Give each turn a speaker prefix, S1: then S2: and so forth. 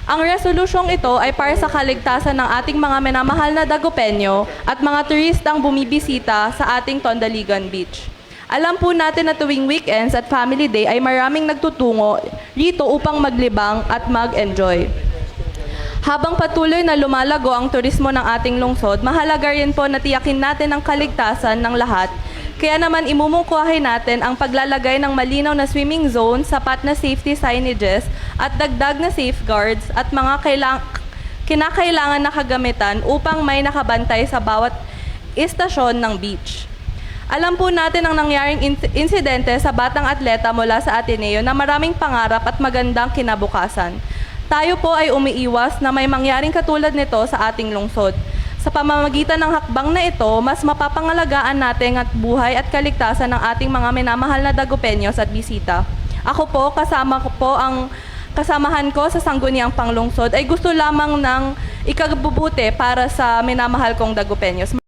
S1: Ang resolusyong ito ay para sa kaligtasan ng ating mga minamahal na Dagupenyo at mga turistang bumibisita sa ating Tondaligan Beach. Alam po natin na tuwing weekends at family day ay maraming nagtutungo rito upang maglibang at mag-enjoy. Habang patuloy na lumalago ang turismo ng ating lungsod, mahalaga rin po na tiyakin natin ang kaligtasan ng lahat. Kaya naman imumungkuhin natin ang paglalagay ng malinaw na swimming zone, sapat na safety signages at dagdag na safeguards at mga kinakailangan na kagamitan upang may nakabantay sa bawat istasyon ng beach. Alam po natin ang nangyaring insidente sa batang atleta mula sa Ateneo na maraming pangarap at magandang kinabukasan. Tayo po ay umiiwas na may mangyaring katulad nito sa ating lungsod. Sa pamamagitan ng hakbang na ito, mas mapapangalagaan natin at buhay at kaligtasan ng ating mga minamahal na Dagupenyos at bisita. Ako po, kasamahan ko sa Sangguniang Panglungsod ay gusto lamang ng ikabubuti para sa minamahal kong Dagupenyos.